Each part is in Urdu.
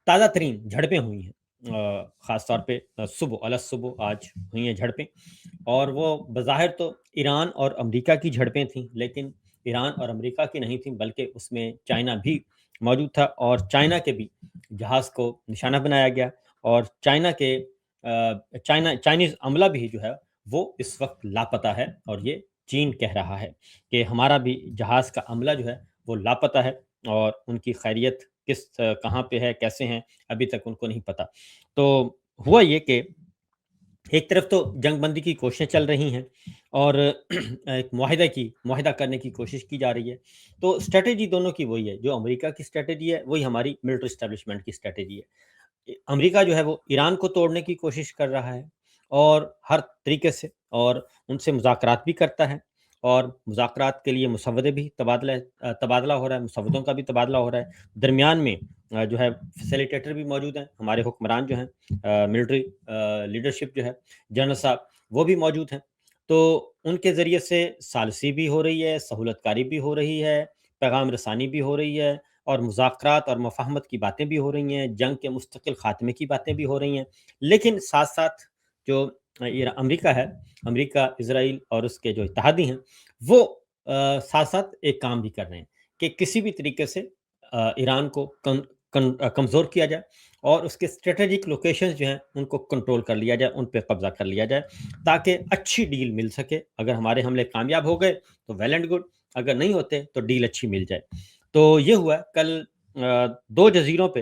تازہ ترین جھڑپیں ہوئی ہیں، خاص طور پہ صبح صبح آج ہوئی ہیں جھڑپیں، اور وہ بظاہر تو ایران اور امریکہ کی جھڑپیں تھیں، لیکن ایران اور امریکہ کی نہیں تھیں، بلکہ اس میں چائنا بھی موجود تھا، اور چائنا کے بھی جہاز کو نشانہ بنایا گیا، اور چائنیز عملہ بھی جو ہے وہ اس وقت لاپتہ ہے، اور یہ چین کہہ رہا ہے کہ ہمارا بھی جہاز کا عملہ جو ہے وہ لاپتہ ہے، اور ان کی خیریت کہاں پہ ہے، کیسے ہیں، ابھی تک ان کو نہیں پتا۔ تو ہوا یہ کہ ایک طرف تو جنگ بندی کی کوششیں چل رہی ہیں، اور ایک معاہدہ کرنے کی کوشش کی جا رہی ہے، تو اسٹریٹجی دونوں کی وہی ہے، جو امریکہ کی اسٹریٹجی ہے وہی ہماری ملٹری اسٹیبلشمنٹ کی اسٹریٹجی ہے۔ امریکہ جو ہے وہ ایران کو توڑنے کی کوشش کر رہا ہے، اور ہر طریقے سے، اور ان سے مذاکرات بھی کرتا ہے، اور مذاکرات کے لیے مسودے بھی تبادلہ ہو رہا ہے، مسودوں کا بھی تبادلہ ہو رہا ہے، درمیان میں جو ہے فیسیلیٹیٹر بھی موجود ہیں، ہمارے حکمران جو ہیں، ملٹری لیڈرشپ جو ہے، جنرل صاحب وہ بھی موجود ہیں، تو ان کے ذریعے سے ثالثی بھی ہو رہی ہے، سہولت کاری بھی ہو رہی ہے، پیغام رسانی بھی ہو رہی ہے، اور مذاکرات اور مفاہمت کی باتیں بھی ہو رہی ہیں، جنگ کے مستقل خاتمے کی باتیں بھی ہو رہی ہیں، لیکن ساتھ ساتھ جو یہ امریکہ ہے، امریکہ، اسرائیل اور اس کے جو اتحادی ہیں، وہ ساتھ ساتھ ایک کام بھی کر رہے ہیں کہ کسی بھی طریقے سے ایران کو کمزور کیا جائے، اور اس کے اسٹریٹجک لوکیشنز جو ہیں ان کو کنٹرول کر لیا جائے، ان پہ قبضہ کر لیا جائے، تاکہ اچھی ڈیل مل سکے۔ اگر ہمارے حملے کامیاب ہو گئے تو ویل اینڈ گڈ، اگر نہیں ہوتے تو ڈیل اچھی مل جائے۔ تو یہ ہوا کل دو جزیروں پہ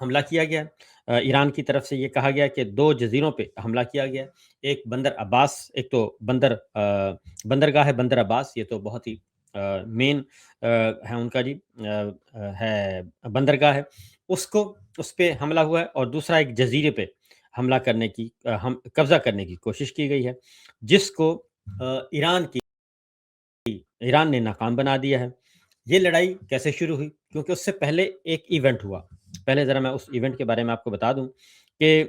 حملہ کیا گیا، ایران کی طرف سے یہ کہا گیا کہ دو جزیروں پہ حملہ کیا گیا، ایک بندر عباس، ایک تو بندرگاہ ہے بندر عباس، یہ تو بہت ہی مین ہے ان کا جی، ہے بندرگاہ ہے، اس پہ حملہ ہوا ہے، اور دوسرا ایک جزیرے پہ حملہ کرنے کی قبضہ کرنے کی کوشش کی گئی ہے، جس کو ایران نے ناکام بنا دیا ہے۔ یہ لڑائی کیسے شروع ہوئی؟ کیونکہ اس سے پہلے ایک ایونٹ ہوا، پہلے ذرا میں اس ایونٹ کے بارے میں آپ کو بتا دوں کہ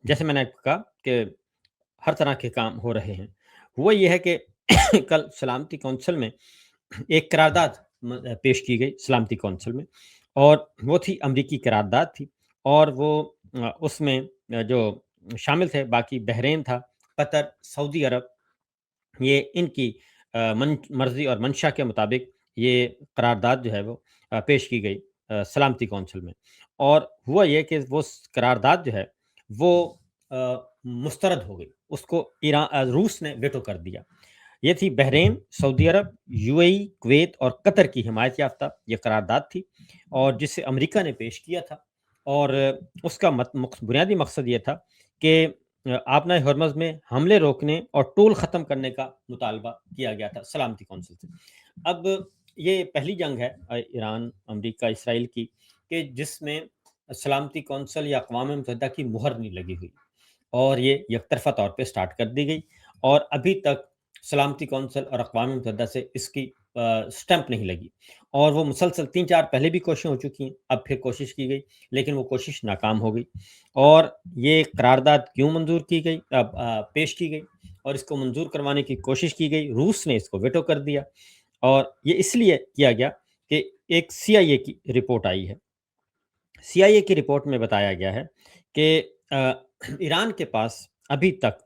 جیسے میں نے کہا کہ ہر طرح کے کام ہو رہے ہیں، وہ یہ ہے کہ کل سلامتی کونسل میں ایک قرارداد پیش کی گئی سلامتی کونسل میں، اور وہ تھی امریکی قرارداد تھی، اور وہ اس میں جو شامل تھے باقی بحرین تھا، قطر، سعودی عرب، یہ ان کی مرضی اور منشا کے مطابق یہ قرارداد جو ہے وہ پیش کی گئی سلامتی کونسل میں، اور ہوا یہ کہ وہ قرارداد جو ہے وہ مسترد ہو گئی، اس کو روس نے ویٹو کر دیا۔ یہ تھی بحرین، سعودی عرب، یو اے ای، کویت اور قطر کی حمایت یافتہ یہ قرارداد تھی، اور جسے امریکہ نے پیش کیا تھا، اور اس کا بنیادی مقصد یہ تھا کہ آبنائے ہرمز میں حملے روکنے اور ٹول ختم کرنے کا مطالبہ کیا گیا تھا سلامتی کونسل سے۔ اب یہ پہلی جنگ ہے ایران، امریکہ، اسرائیل کی کہ جس میں سلامتی کونسل یا اقوام متحدہ کی مہر نہیں لگی ہوئی، اور یہ یک طرفہ طور پہ سٹارٹ کر دی گئی، اور ابھی تک سلامتی کونسل اور اقوام متحدہ سے اس کی سٹیمپ نہیں لگی، اور وہ مسلسل 3-4 پہلے بھی کوششیں ہو چکی ہیں، اب پھر کوشش کی گئی لیکن وہ کوشش ناکام ہو گئی، اور یہ قرارداد کیوں منظور کی گئی، پیش کی گئی اور اس کو منظور کروانے کی کوشش کی گئی، روس نے اس کو ویٹو کر دیا، اور یہ اس لیے کیا گیا کہ ایک سی آئی اے کی رپورٹ آئی ہے، سی آئی اے کی رپورٹ میں بتایا گیا ہے کہ ایران کے پاس ابھی تک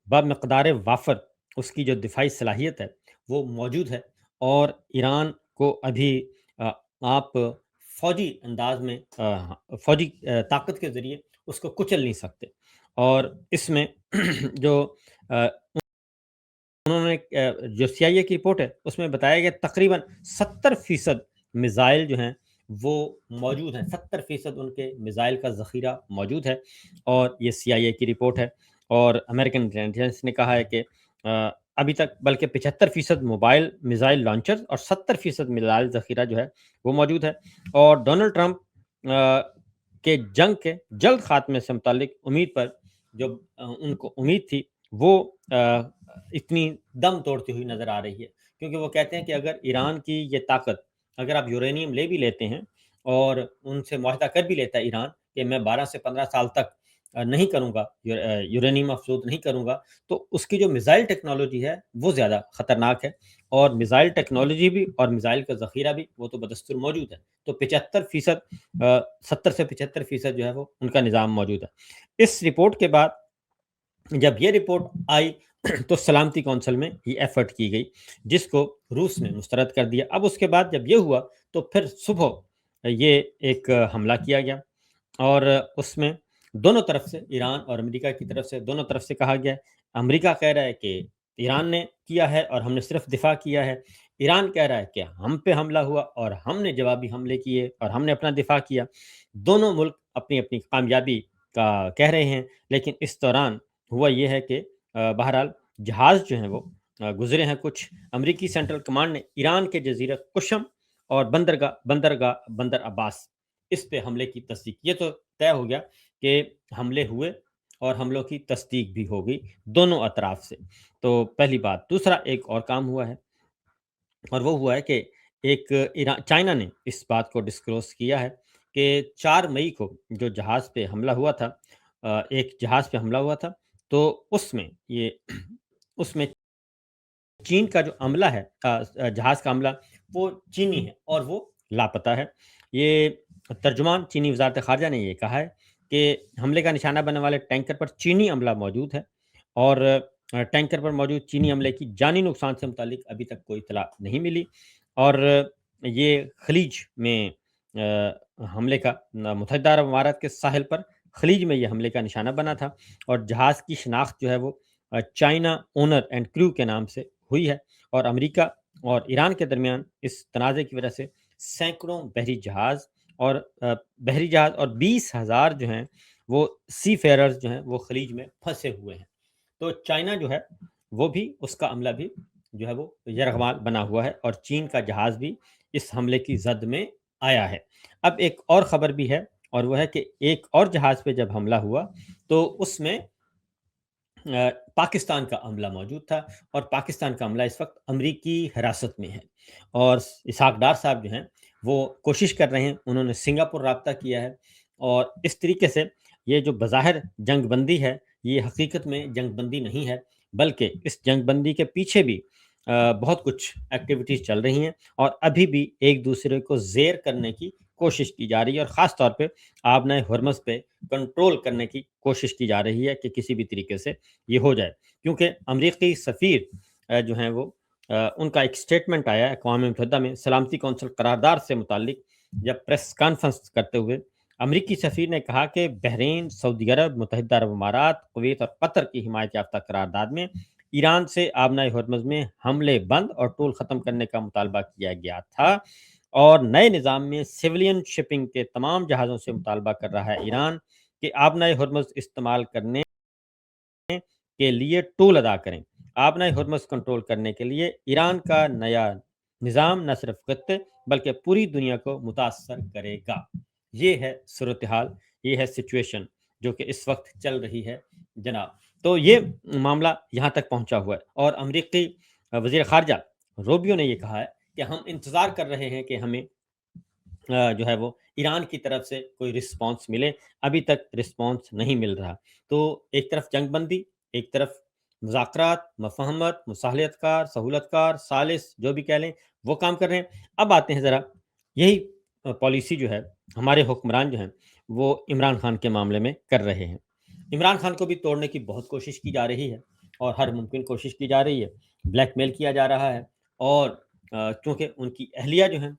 بمقدار وافر اس کی جو دفاعی صلاحیت ہے وہ موجود ہے، اور ایران کو ابھی آپ فوجی انداز میں فوجی طاقت کے ذریعے اس کو کچل نہیں سکتے، اور اس میں جو انہوں نے جو سی آئی اے کی رپورٹ ہے اس میں بتایا گیا تقریباً 70% میزائل جو ہیں وہ موجود ہیں، 70% ان کے میزائل کا ذخیرہ موجود ہے، اور یہ سی آئی اے کی رپورٹ ہے، اور امریکن انٹیلیجنس نے کہا ہے کہ ابھی تک بلکہ 75% موبائل میزائل لانچر اور 70% میزائل ذخیرہ جو ہے وہ موجود ہے، اور ڈونلڈ ٹرمپ کے جنگ کے جلد خاتمے سے متعلق امید پر جو ان کو امید تھی وہ اتنی دم توڑتی ہوئی نظر آ رہی ہے، کیونکہ وہ کہتے ہیں کہ اگر ایران کی یہ طاقت، اگر آپ یورینیم لے بھی لیتے ہیں اور ان سے معاہدہ کر بھی لیتا ہے ایران کہ میں 12 سے 15 سال تک نہیں کروں گا، یورینیم افزود نہیں کروں گا، تو اس کی جو میزائل ٹیکنالوجی ہے وہ زیادہ خطرناک ہے، اور میزائل ٹیکنالوجی بھی اور میزائل کا ذخیرہ بھی وہ تو بدستور موجود ہے، تو 75% 70 سے 75% جو ہے وہ ان کا نظام موجود ہے۔ اس رپورٹ کے بعد جب یہ رپورٹ آئی تو سلامتی کونسل میں یہ ایفرٹ کی گئی، جس کو روس نے مسترد کر دیا۔ اب اس کے بعد جب یہ ہوا تو پھر صبح یہ ایک حملہ کیا گیا، اور اس میں دونوں طرف سے، ایران اور امریکہ کی طرف سے، دونوں طرف سے کہا گیا، امریکہ کہہ رہا ہے کہ ایران نے کیا ہے اور ہم نے صرف دفاع کیا ہے، ایران کہہ رہا ہے کہ ہم پہ حملہ ہوا اور ہم نے جوابی حملے کیے اور ہم نے اپنا دفاع کیا۔ دونوں ملک اپنی اپنی کامیابی کا کہہ رہے ہیں، لیکن اس دوران ہوا یہ ہے کہ بہرحال جہاز جو ہیں وہ گزرے ہیں کچھ۔ امریکی سینٹرل کمانڈ نے ایران کے جزیرہ قشم اور بندر عباس اس پہ حملے کی تصدیق، یہ تو طے ہو گیا کہ حملے ہوئے اور حملوں کی تصدیق بھی ہو گئی دونوں اطراف سے۔ تو پہلی بات، دوسرا ایک اور کام ہوا ہے، اور وہ ہوا ہے کہ ایک چائنا نے اس بات کو ڈسکلوز کیا ہے کہ 4 مئی کو جو جہاز پہ حملہ ہوا تھا، ایک جہاز پہ حملہ ہوا تھا، تو اس میں یہ اس میں چین کا جو عملہ ہے، جہاز کا عملہ وہ چینی ہے اور وہ لاپتہ ہے۔ یہ ترجمان چینی وزارت خارجہ نے یہ کہا ہے کہ حملے کا نشانہ بننے والے ٹینکر پر چینی عملہ موجود ہے، اور ٹینکر پر موجود چینی عملے کی جانی نقصان سے متعلق ابھی تک کوئی اطلاع نہیں ملی، اور یہ خلیج میں حملے کا، متحدہ عرب امارات کے ساحل پر خلیج میں یہ حملے کا نشانہ بنا تھا، اور جہاز کی شناخت جو ہے وہ چائنا اونر اینڈ کریو کے نام سے ہوئی ہے، اور امریکہ اور ایران کے درمیان اس تنازع کی وجہ سے سینکڑوں بحری جہاز اور 20,000 جو ہیں وہ سی فیررز جو ہیں وہ خلیج میں پھنسے ہوئے ہیں۔ تو چائنا جو ہے وہ بھی، اس کا عملہ بھی جو ہے وہ یرغمال بنا ہوا ہے، اور چین کا جہاز بھی اس حملے کی زد میں آیا ہے۔ اب ایک اور خبر بھی ہے، اور وہ ہے کہ ایک اور جہاز پہ جب حملہ ہوا تو اس میں پاکستان کا عملہ موجود تھا، اور پاکستان کا عملہ اس وقت امریکی حراست میں ہے، اور اسحاق ڈار صاحب جو ہیں وہ کوشش کر رہے ہیں، انہوں نے سنگاپور رابطہ کیا ہے، اور اس طریقے سے یہ جو بظاہر جنگ بندی ہے، یہ حقیقت میں جنگ بندی نہیں ہے، بلکہ اس جنگ بندی کے پیچھے بھی بہت کچھ ایکٹیویٹیز چل رہی ہیں، اور ابھی بھی ایک دوسرے کو زیر کرنے کی کوشش کی جا رہی ہے، اور خاص طور پہ آبنائے ہرمز پہ کنٹرول کرنے کی کوشش کی جا رہی ہے کہ کسی بھی طریقے سے یہ ہو جائے، کیونکہ امریکی سفیر جو ہیں وہ ان کا ایک سٹیٹمنٹ آیا اقوام متحدہ میں سلامتی کونسل قرارداد سے متعلق، جب پریس کانفرنس کرتے ہوئے امریکی سفیر نے کہا کہ بحرین، سعودی عرب، متحدہ عرب امارات، کویت اور قطر کی حمایت یافتہ قرارداد میں ایران سے آبنائے ہرمز میں حملے بند اور ٹول ختم کرنے کا مطالبہ کیا گیا تھا، اور نئے نظام میں سویلین شپنگ کے تمام جہازوں سے مطالبہ کر رہا ہے ایران کہ آبنائے ہرمز استعمال کرنے کے لیے ٹول ادا کریں۔ آبنائے ہرمز کنٹرول کرنے کے لیے ایران کا نیا نظام نہ صرف خطے بلکہ پوری دنیا کو متاثر کرے گا۔ یہ ہے صورتحال، یہ ہے سچویشن جو کہ اس وقت چل رہی ہے جناب۔ تو یہ معاملہ یہاں تک پہنچا ہوا ہے، اور امریکی وزیر خارجہ روبیو نے یہ کہا ہے کہ ہم انتظار کر رہے ہیں کہ ہمیں جو ہے وہ ایران کی طرف سے کوئی رسپانس ملے، ابھی تک رسپانس نہیں مل رہا۔ تو ایک طرف جنگ بندی، ایک طرف مذاکرات، مفاہمت، مصالحت کار، سہولت کار، ثالث جو بھی کہہ لیں وہ کام کر رہے ہیں۔ اب آتے ہیں ذرا، یہی پالیسی جو ہے ہمارے حکمران جو ہیں وہ عمران خان کے معاملے میں کر رہے ہیں۔ عمران خان کو بھی توڑنے کی بہت کوشش کی جا رہی ہے، اور ہر ممکن کوشش کی جا رہی ہے، بلیک میل کیا جا رہا ہے، اور چونکہ ان کی اہلیہ جو ہیں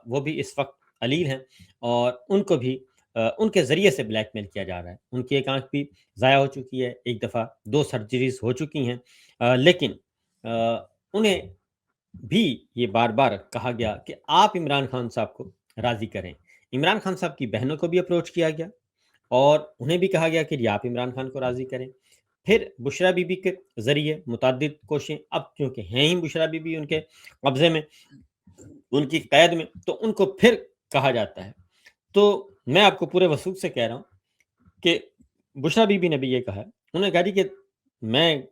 وہ بھی اس وقت علیل ہیں، اور ان کو بھی ان کے ذریعے سے بلیک میل کیا جا رہا ہے۔ ان کی ایک آنکھ بھی ضائع ہو چکی ہے، ایک دفعہ 2 سرجریز ہو چکی ہیں، لیکن انہیں بھی یہ بار بار کہا گیا کہ آپ عمران خان صاحب کو راضی کریں۔ عمران خان صاحب کی بہنوں کو بھی اپروچ کیا گیا، اور انہیں بھی کہا گیا کہ جی آپ عمران خان کو راضی کریں۔ پھر بشرا بی بی کے ذریعے متعدد کوششیں، اب کیونکہ ہیں ہی بشرا بی بی ان کے قبضے میں، ان کی قید میں، تو ان کو پھر کہا جاتا ہے۔ تو میں آپ کو پورے وثوق سے کہہ رہا ہوں کہ بشرا بی بی نے بھی یہ کہا ہے، انہوں نے کہا جی کہ میں،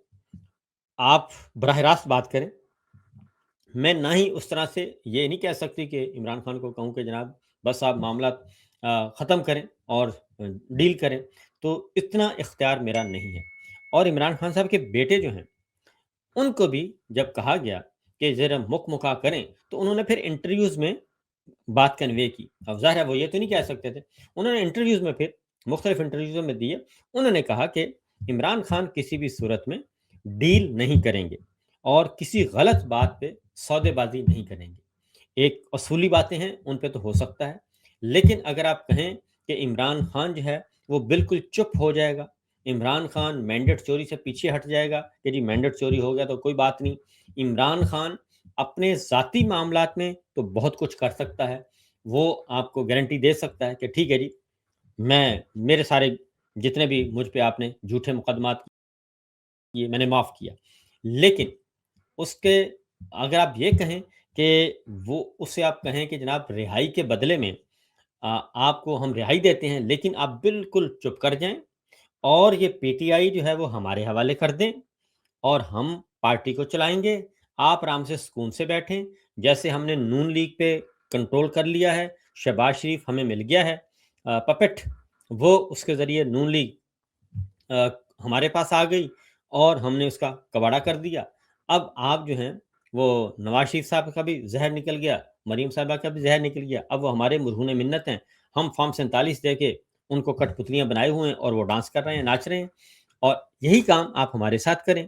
آپ براہ راست بات کریں، میں نہ ہی اس طرح سے یہ نہیں کہہ سکتی کہ عمران خان کو کہوں کہ جناب بس آپ معاملات ختم کریں اور ڈیل کریں۔ تو اتنا اختیار میرا نہیں ہے۔ اور عمران خان صاحب کے بیٹے جو ہیں، ان کو بھی جب کہا گیا کہ ذرا مکھ مکھا کریں، تو انہوں نے پھر انٹرویوز میں بات کنوے کی۔ اب ظاہر ہے وہ یہ تو نہیں کہہ سکتے تھے، انہوں نے انٹرویوز میں پھر مختلف انٹرویوز میں دیے، انہوں نے کہا کہ عمران خان کسی بھی صورت میں ڈیل نہیں کریں گے اور کسی غلط بات پہ سودے بازی نہیں کریں گے۔ ایک اصولی باتیں ہیں، ان پہ تو ہو سکتا ہے، لیکن اگر آپ کہیں کہ عمران خان جو ہے وہ بالکل چپ ہو جائے گا، عمران خان مینڈیٹ چوری سے پیچھے ہٹ جائے گا کہ جی مینڈیٹ چوری ہو گیا تو کوئی بات نہیں، عمران خان اپنے ذاتی معاملات میں تو بہت کچھ کر سکتا ہے، وہ آپ کو گارنٹی دے سکتا ہے کہ ٹھیک ہے جی، میرے سارے جتنے بھی مجھ پہ آپ نے جھوٹے مقدمات کیے میں نے معاف کیا، لیکن اس کے اگر آپ یہ کہیں کہ وہ اسے آپ کہیں کہ جناب رہائی کے بدلے میں آپ کو ہم رہائی دیتے ہیں، لیکن آپ بالکل چپ کر جائیں اور یہ پی ٹی آئی جو ہے وہ ہمارے حوالے کر دیں اور ہم پارٹی کو چلائیں گے، آپ آرام سے سکون سے بیٹھیں، جیسے ہم نے نون لیگ پہ کنٹرول کر لیا ہے، شہباز شریف ہمیں مل گیا ہے پپٹ، وہ اس کے ذریعے نون لیگ آ، ہمارے پاس آ گئی اور ہم نے اس کا کباڑہ کر دیا۔ اب آپ جو ہیں وہ نواز شریف صاحب کا بھی زہر نکل گیا، مریم صاحبہ کا بھی زہر نکل گیا، اب وہ ہمارے مرہون منت ہیں، ہم فارم 47 دے کے ان کو کٹ پتلیاں بنائے ہوئے ہیں اور وہ ڈانس کر رہے ہیں، ناچ رہے ہیں، اور یہی کام آپ ہمارے ساتھ کریں۔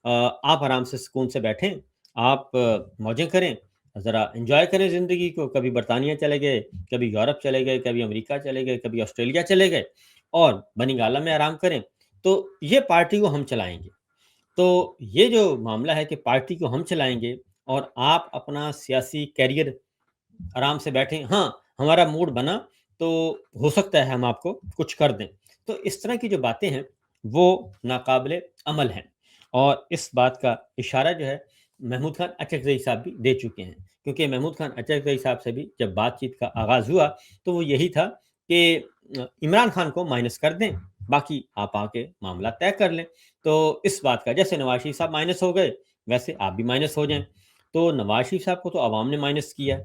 آپ آرام سے سکون سے بیٹھیں، آپ موجیں کریں، ذرا انجوائے کریں زندگی کو، کبھی برطانیہ چلے گئے، کبھی یورپ چلے گئے، کبھی امریکہ چلے گئے، کبھی آسٹریلیا چلے گئے اور بنی گالہ میں آرام کریں، تو یہ پارٹی کو ہم چلائیں گے۔ تو یہ جو معاملہ ہے کہ پارٹی کو ہم چلائیں گے اور آپ اپنا سیاسی کیریئر آرام سے بیٹھیں، ہاں ہمارا موڈ بنا تو ہو سکتا ہے ہم آپ کو کچھ کر دیں، تو اس طرح کی جو باتیں ہیں وہ ناقابل عمل ہیں، اور اس بات کا اشارہ جو ہے محمود خان اچکزئی صاحب بھی دے چکے ہیں، کیونکہ محمود خان اچکزئی صاحب سے بھی جب بات چیت کا آغاز ہوا تو وہ یہی تھا کہ عمران خان کو مائنس کر دیں، باقی آپ آ کے معاملہ طے کر لیں۔ تو اس بات کا جیسے نواز شریف صاحب مائنس ہو گئے ویسے آپ بھی مائنس ہو جائیں، تو نواز شریف صاحب کو تو عوام نے مائنس کیا ہے،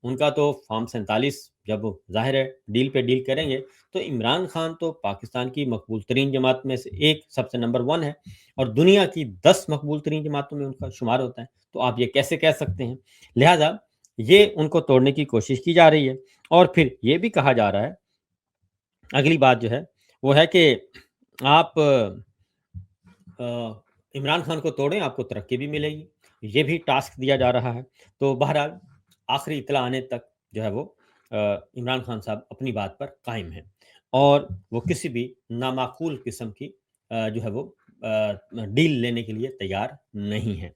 ان کا تو فارم 47 جب ظاہر ہے ڈیل پہ ڈیل کریں گے، تو عمران خان تو پاکستان کی مقبول ترین جماعت میں سے ایک سب سے نمبر 1 ہے اور دنیا کی 10 مقبول ترین جماعتوں میں ان کا شمار ہوتا ہے، تو آپ یہ کیسے کہہ سکتے ہیں؟ لہٰذا یہ ان کو توڑنے کی کوشش کی جا رہی ہے، اور پھر یہ بھی کہا جا رہا ہے، اگلی بات جو ہے وہ ہے کہ آپ عمران خان کو توڑیں، آپ کو ترقی بھی ملے گی، یہ بھی ٹاسک دیا جا رہا ہے۔ تو بہرحال آخری اطلاع آنے تک جو ہے وہ عمران خان صاحب اپنی بات پر قائم ہیں اور وہ کسی بھی نامعقول قسم کی جو ہے وہ ڈیل لینے کے لیے تیار نہیں ہیں۔